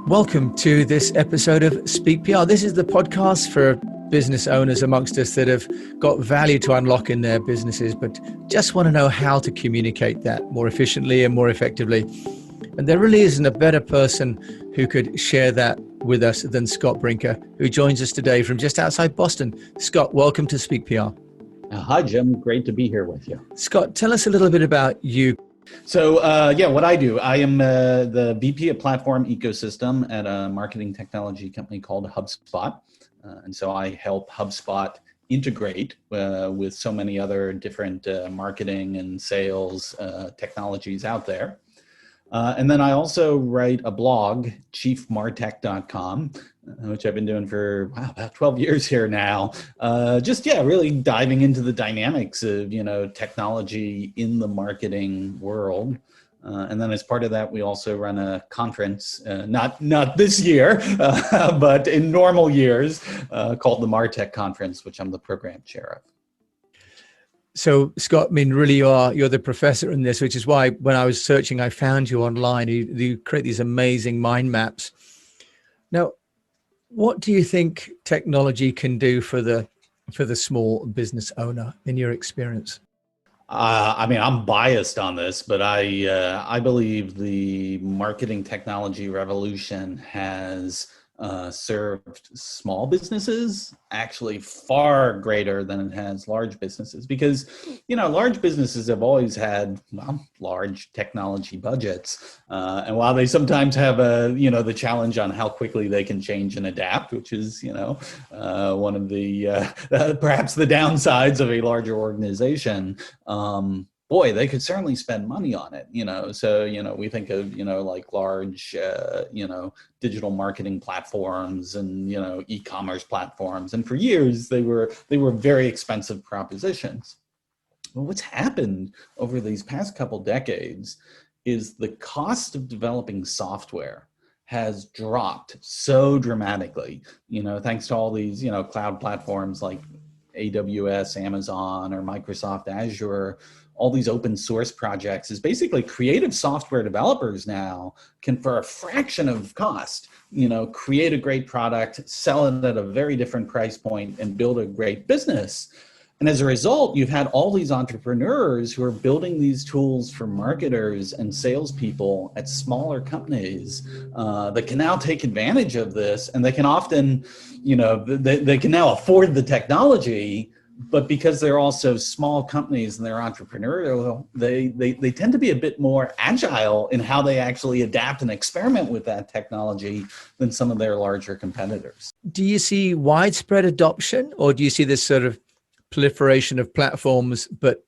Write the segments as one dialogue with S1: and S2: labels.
S1: Welcome to this episode of Speak PR. This is the podcast for business owners amongst us that have got value to unlock in their businesses, but just want to know how to communicate that more efficiently and more effectively. And there really isn't a better person who could share that with us than Scott Brinker, who joins us today from just outside Boston. Scott, welcome to Speak PR.
S2: Hi, Jim. Great to be here with you.
S1: Scott, tell us a little bit about you.
S2: So, what I do, I am the VP of Platform Ecosystem at a marketing technology company called HubSpot. And so I help HubSpot integrate with so many other different marketing and sales technologies out there. And then I also write a blog, Chiefmartec.com, which I've been doing for about 12 years here now. Really diving into the dynamics of, technology in the marketing world. And then as part of that, we also run a conference, not this year, but in normal years, called the MarTech conference, which I'm the program chair of.
S1: So Scott, really you're the professor in this, which is why when I was searching, I found you online. You create these amazing mind maps. Now, what do you think technology can do for the small business owner in your experience?
S2: I'm biased on this, but I believe the marketing technology revolution has served small businesses actually far greater than it has large businesses, because large businesses have always had large technology budgets, and while they sometimes have the challenge on how quickly they can change and adapt, which is one of the perhaps the downsides of a larger organization, boy, they could certainly spend money on it, So, we think of, like large, digital marketing platforms and, e-commerce platforms. And for years, they were very expensive propositions. But what's happened over these past couple decades is the cost of developing software has dropped so dramatically, thanks to all these, cloud platforms like AWS, Amazon, or Microsoft Azure. All these open source projects is basically creative software developers now can, for a fraction of cost, create a great product, sell it at a very different price point, and build a great business. And as a result, you've had all these entrepreneurs who are building these tools for marketers and salespeople at smaller companies that can now take advantage of this, and they can often, they can now afford the technology. But because they're also small companies and they're entrepreneurial, they tend to be a bit more agile in how they actually adapt and experiment with that technology than some of their larger competitors.
S1: Do you see widespread adoption, or do you see this sort of proliferation of platforms, but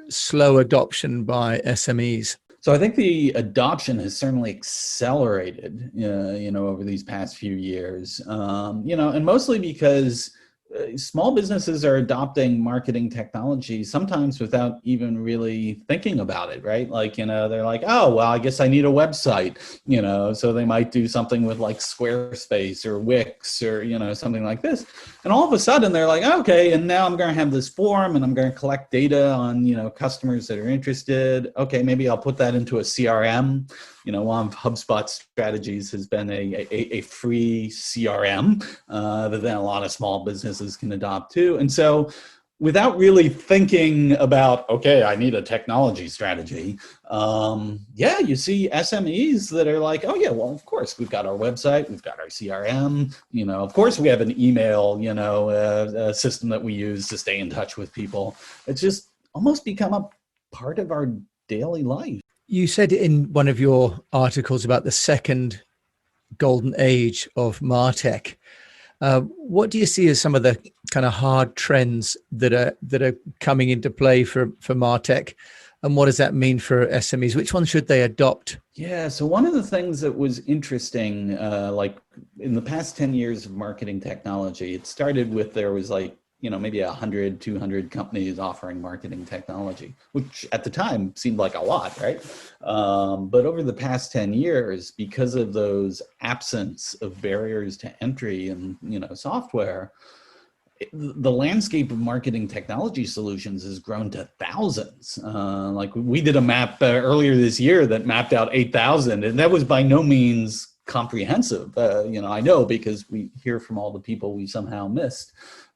S1: slow adoption by SMEs?
S2: So I think the adoption has certainly accelerated, over these past few years, and mostly because small businesses are adopting marketing technology sometimes without even really thinking about it, right? Like, they're like, oh, well, I guess I need a website, so they might do something with like Squarespace or Wix or, something like this. And all of a sudden they're like, okay, and now I'm going to have this form and I'm going to collect data on, customers that are interested. Okay, maybe I'll put that into a CRM. One of HubSpot's strategies has been a free CRM that then a lot of small businesses can adopt too. And so without really thinking about, okay, I need a technology strategy, you see SMEs that are like, oh yeah, well, of course, we've got our website, we've got our CRM, of course we have an email, system that we use to stay in touch with people. It's just almost become a part of our daily life.
S1: You said in one of your articles about the second golden age of MarTech. What do you see as some of the kind of hard trends that are coming into play for MarTech? And what does that mean for SMEs? Which ones should they adopt?
S2: Yeah, so one of the things that was interesting, like in the past 10 years of marketing technology, it started with there was like, maybe 100, 200 companies offering marketing technology, which at the time seemed like a lot, right? But over the past 10 years, because of those absence of barriers to entry in, software, the landscape of marketing technology solutions has grown to thousands. Like we did a map earlier this year that mapped out 8,000, and that was by no means comprehensive. I know because we hear from all the people we somehow missed.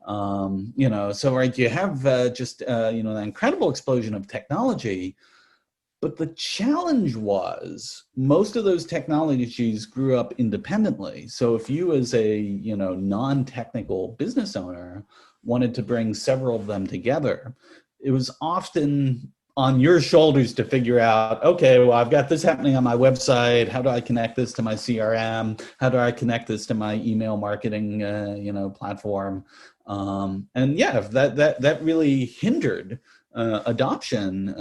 S2: So right, you have just an incredible explosion of technology. But the challenge was most of those technologies grew up independently. So if you as a non-technical business owner wanted to bring several of them together, it was often on your shoulders to figure out, okay, well, I've got this happening on my website. How do I connect this to my CRM? How do I connect this to my email marketing platform? That really hindered adoption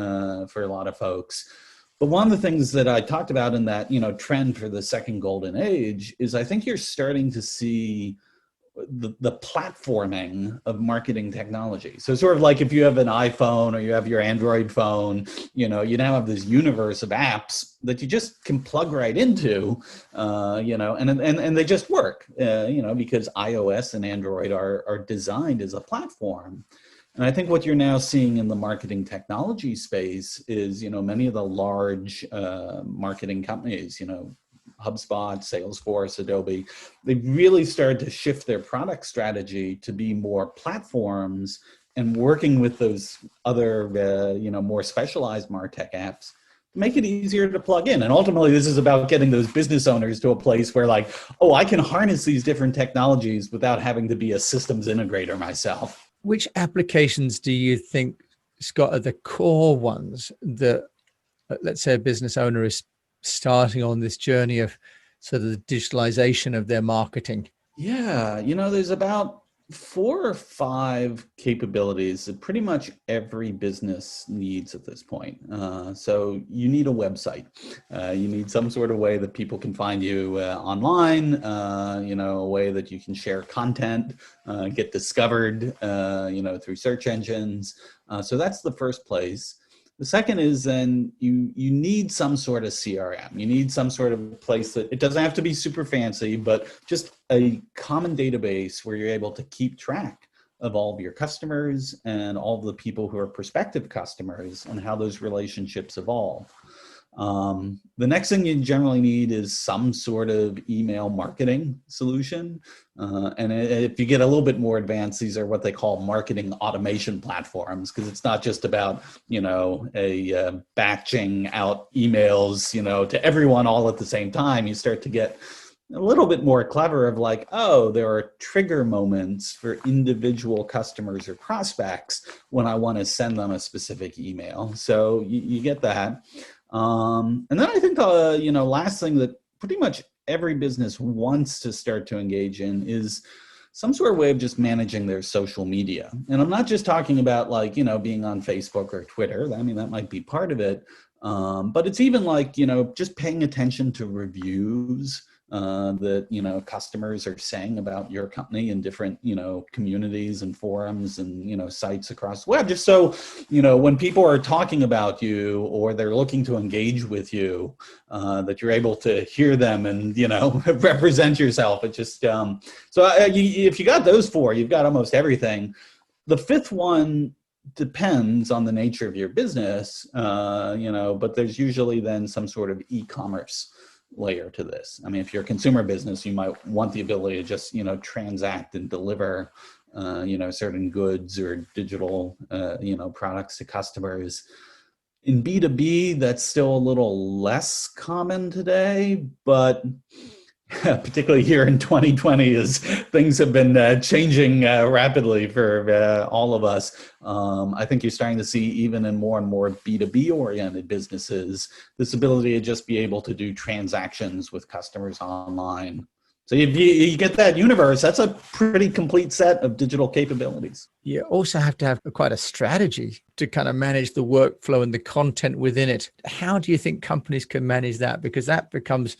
S2: for a lot of folks. But one of the things that I talked about in that trend for the second golden age is I think you're starting to see the platforming of marketing technology. So sort of like if you have an iPhone or you have your Android phone, you now have this universe of apps that you just can plug right into, and they just work, because iOS and Android are designed as a platform. And I think what you're now seeing in the marketing technology space is, many of the large marketing companies, HubSpot, Salesforce, Adobe, they really started to shift their product strategy to be more platforms and working with those other, more specialized MarTech apps to make it easier to plug in. And ultimately, this is about getting those business owners to a place where like, oh, I can harness these different technologies without having to be a systems integrator myself.
S1: Which applications do you think, Scott, are the core ones that, let's say, a business owner is starting on this journey of sort of the digitalization of their marketing?
S2: Yeah, there's about 4 or 5 capabilities that pretty much every business needs at this point. So you need a website. You need some sort of way that people can find you online, a way that you can share content, get discovered, through search engines. So that's the first place. The second is then you need some sort of CRM. You need some sort of place that, it doesn't have to be super fancy, but just a common database where you're able to keep track of all of your customers and all of the people who are prospective customers and how those relationships evolve. The next thing you generally need is some sort of email marketing solution. And if you get a little bit more advanced, these are what they call marketing automation platforms, because it's not just about, batching out emails, to everyone all at the same time. You start to get a little bit more clever of like, oh, there are trigger moments for individual customers or prospects when I want to send them a specific email. So you get that. And then I think the last thing that pretty much every business wants to start to engage in is some sort of way of just managing their social media. And I'm not just talking about like, being on Facebook or Twitter. I mean, that might be part of it. But it's even like, just paying attention to reviews that, customers are saying about your company in different, communities and forums and, sites across the web. Just so, when people are talking about you or they're looking to engage with you, that you're able to hear them and, represent yourself. It just, if you got those 4, you've got almost everything. The 5th one depends on the nature of your business, but there's usually then some sort of e-commerce layer to this. I mean, if you're a consumer business, you might want the ability to just, transact and deliver, certain goods or digital, products to customers. In B2B, that's still a little less common today, but particularly here in 2020, as things have been changing rapidly for all of us. I think you're starting to see even in more and more B2B oriented businesses, this ability to just be able to do transactions with customers online. So if you get that universe, that's a pretty complete set of digital capabilities.
S1: You also have to have quite a strategy to kind of manage the workflow and the content within it. How do you think companies can manage that? Because that becomes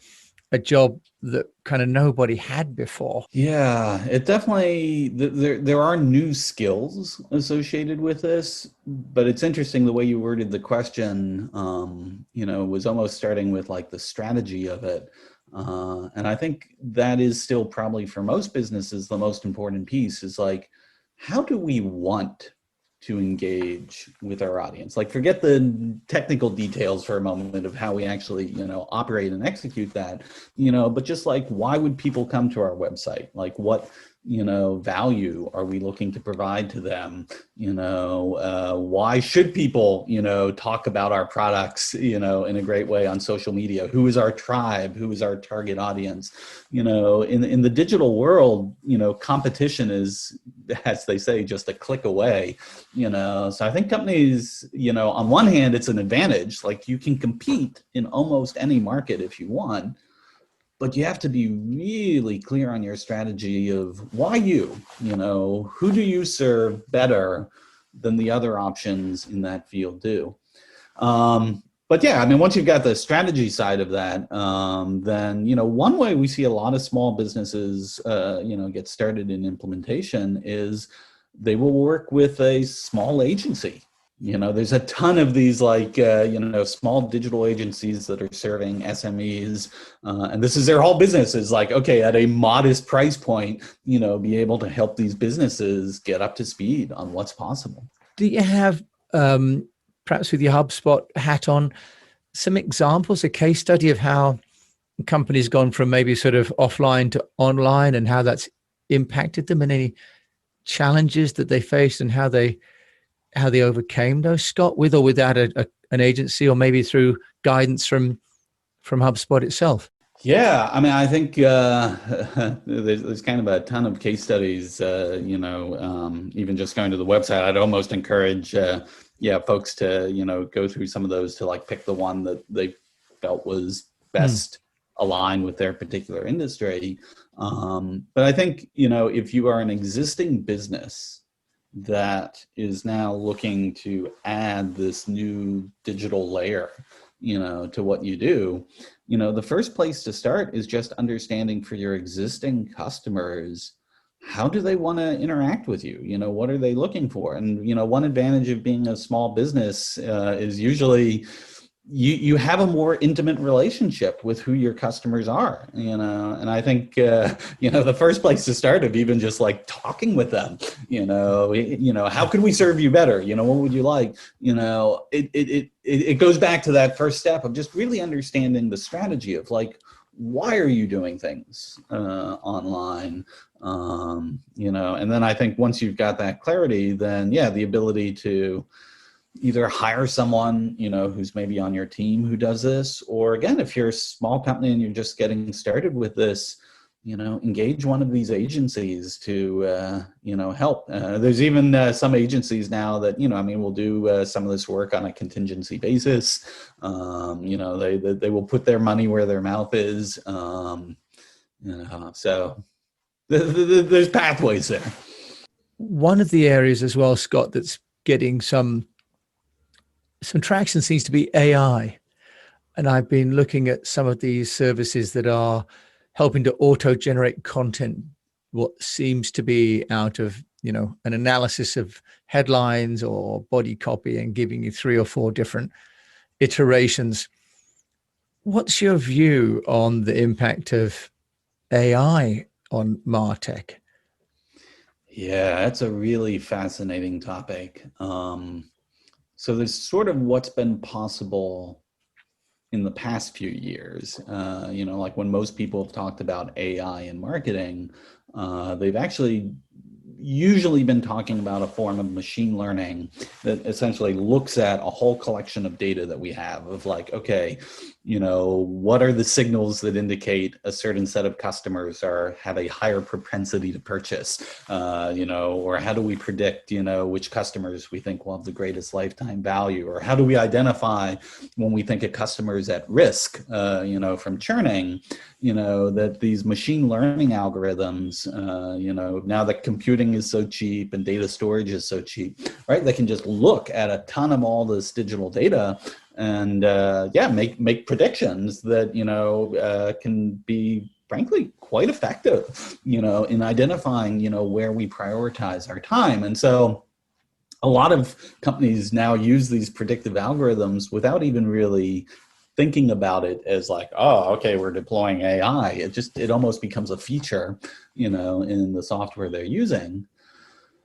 S1: a job that kind of nobody had before.
S2: Yeah, it definitely, there are new skills associated with this, but it's interesting the way you worded the question, was almost starting with like the strategy of it. And I think that is still probably for most businesses, the most important piece is like, how do we want to engage with our audience? Like, forget the technical details for a moment of how we actually, operate and execute that, but just like, why would people come to our website? Like, what, value are we looking to provide to them? Why should people, talk about our products, in a great way on social media? Who is our tribe? Who is our target audience? In the digital world, competition is, as they say, just a click away, so I think companies, on one hand, it's an advantage, like you can compete in almost any market if you want, but you have to be really clear on your strategy of why you, who do you serve better than the other options in that field do. But yeah, I mean, once you've got the strategy side of that, then, one way we see a lot of small businesses, get started in implementation is they will work with a small agency. There's a ton of these like, small digital agencies that are serving SMEs. And this is their whole business is like, okay, at a modest price point, be able to help these businesses get up to speed on what's possible.
S1: Do you have, perhaps with your HubSpot hat on, some examples, a case study of how companies gone from maybe sort of offline to online and how that's impacted them, and any challenges that they faced and how they overcame those, Scott, with or without an agency, or maybe through guidance from HubSpot itself?
S2: Yeah, I mean, I think there's kind of a ton of case studies, even just going to the website. I'd almost encourage, folks to, go through some of those to like pick the one that they felt was best aligned with their particular industry. But I think, if you are an existing business that is now looking to add this new digital layer, to what you do, the first place to start is just understanding for your existing customers, how do they want to interact with you? What are they looking for? And, one advantage of being a small business is usually you have a more intimate relationship with who your customers are, and I think, the first place to start of even just like talking with them, how can we serve you better? What would you like? It goes back to that first step of just really understanding the strategy of like, why are you doing things online? And then I think once you've got that clarity, then the ability to either hire someone, who's maybe on your team who does this, or again, if you're a small company and you're just getting started with this, engage one of these agencies to, help. There's even some agencies now that, will do some of this work on a contingency basis. They will put their money where their mouth is. So there's pathways there.
S1: One of the areas as well, Scott, that's getting some traction seems to be AI. And I've been looking at some of these services that are helping to auto-generate content, what seems to be out of, an analysis of headlines or body copy and giving you 3 or 4 different iterations. What's your view on the impact of AI on MarTech?
S2: Yeah, that's a really fascinating topic. So there's sort of what's been possible in the past few years. Like when most people have talked about AI in marketing, they've actually usually been talking about a form of machine learning that essentially looks at a whole collection of data that we have of like, okay, what are the signals that indicate a certain set of customers have a higher propensity to purchase, or how do we predict, which customers we think will have the greatest lifetime value, or how do we identify when we think a customer is at risk, from churning, that these machine learning algorithms, now that computing is so cheap and data storage is so cheap, right? They can just look at a ton of all this digital data and make predictions that can be frankly quite effective in identifying where we prioritize our time. And so a lot of companies now use these predictive algorithms without even really thinking about it as like, oh, okay, we're deploying AI. It almost becomes a feature in the software they're using.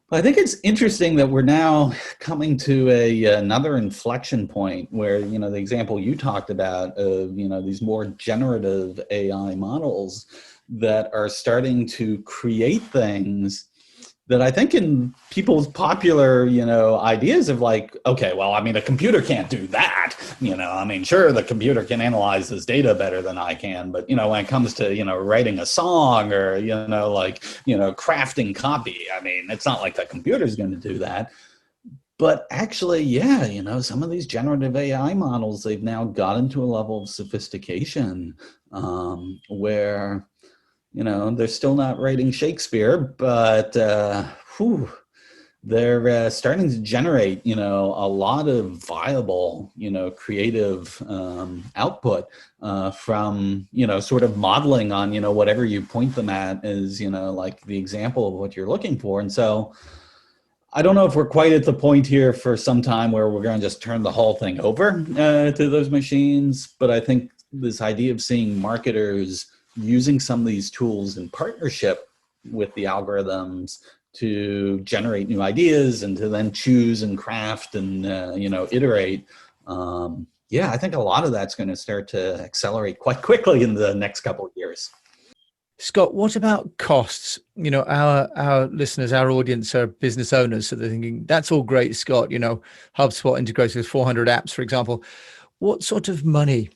S2: I think it's interesting that we're now coming to another inflection point where, the example you talked about of, these more generative AI models that are starting to create things that I think in people's popular, ideas of like, okay, well, I mean, a computer can't do that. I mean, sure, the computer can analyze this data better than I can, but, when it comes to, writing a song or, crafting copy, I mean, it's not like the computer's going to do that. But actually, yeah, some of these generative AI models, they've now gotten to a level of sophistication where, they're still not writing Shakespeare, but they're starting to generate, a lot of viable, creative output from, sort of modeling on, whatever you point them at is, like the example of what you're looking for. And so I don't know if we're quite at the point here for some time where we're going to just turn the whole thing over to those machines. But I think this idea of seeing marketers using some of these tools in partnership with the algorithms to generate new ideas and to then choose and craft and, iterate. I think a lot of that's going to start to accelerate quite quickly in the next couple of years.
S1: Scott, what about costs? Our listeners, our audience are business owners, so they're thinking, that's all great, Scott. HubSpot integrates with 400 apps, for example. What sort of money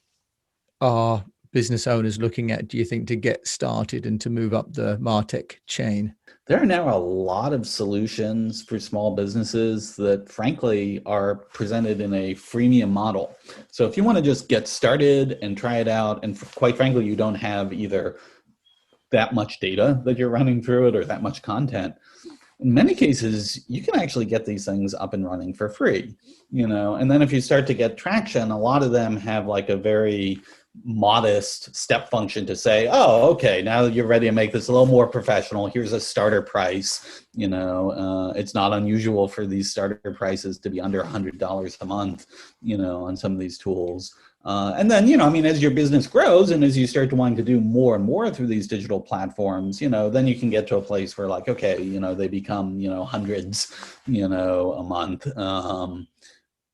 S1: are business owners looking at, do you think, to get started and to move up the MarTech chain?
S2: There are now a lot of solutions for small businesses that frankly are presented in a freemium model. So if you want to just get started and try it out, and quite frankly, you don't have either that much data that you're running through it or that much content, in many cases, you can actually get these things up and running for free, and then if you start to get traction, a lot of them have like a very modest step function to say, oh, okay, now that you're ready to make this a little more professional, here's a starter price. It's not unusual for these starter prices to be under $100 a month, on some of these tools. And then, as your business grows and as you start to want to do more and more through these digital platforms, then you can get to a place where like, okay, they become, hundreds, a month.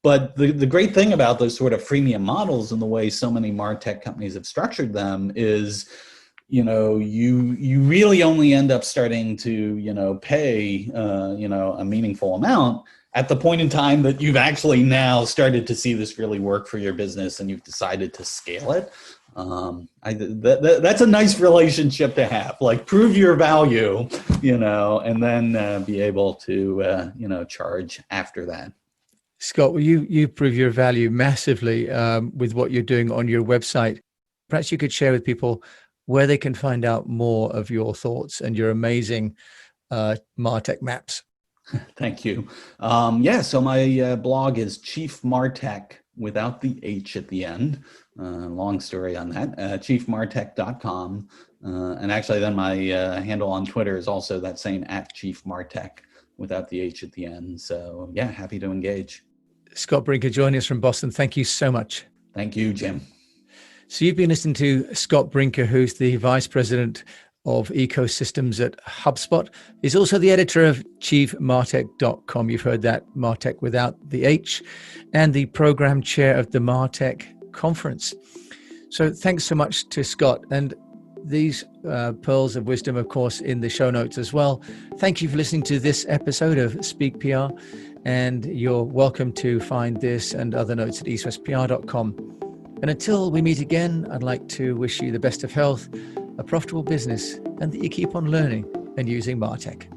S2: But the great thing about those sort of freemium models and the way so many MarTech companies have structured them is, you really only end up starting to, pay, a meaningful amount at the point in time that you've actually now started to see this really work for your business and you've decided to scale it. That's a nice relationship to have, like prove your value, and then be able to, charge after that.
S1: Scott, well, you prove your value massively with what you're doing on your website. Perhaps you could share with people where they can find out more of your thoughts and your amazing MarTech maps.
S2: Thank you. So my blog is Chiefmartec without the H at the end. Long story on that. Chiefmartec.com. And actually then my handle on Twitter is also that same @ChiefMartec without the H at the end. So yeah, happy to engage.
S1: Scott Brinker joining us from Boston. Thank you so much.
S2: Thank you, Jim.
S1: So you've been listening to Scott Brinker, who's the Vice President of Ecosystems at HubSpot. He's also the editor of Chiefmartec.com. You've heard that, MarTech without the H, and the program chair of the MarTech conference. So thanks so much to Scott. And these pearls of wisdom, of course, in the show notes as well. Thank you for listening to this episode of Speak PR. And you're welcome to find this and other notes at eastwestpr.com. And until we meet again, I'd like to wish you the best of health, a profitable business, and that you keep on learning and using MarTech.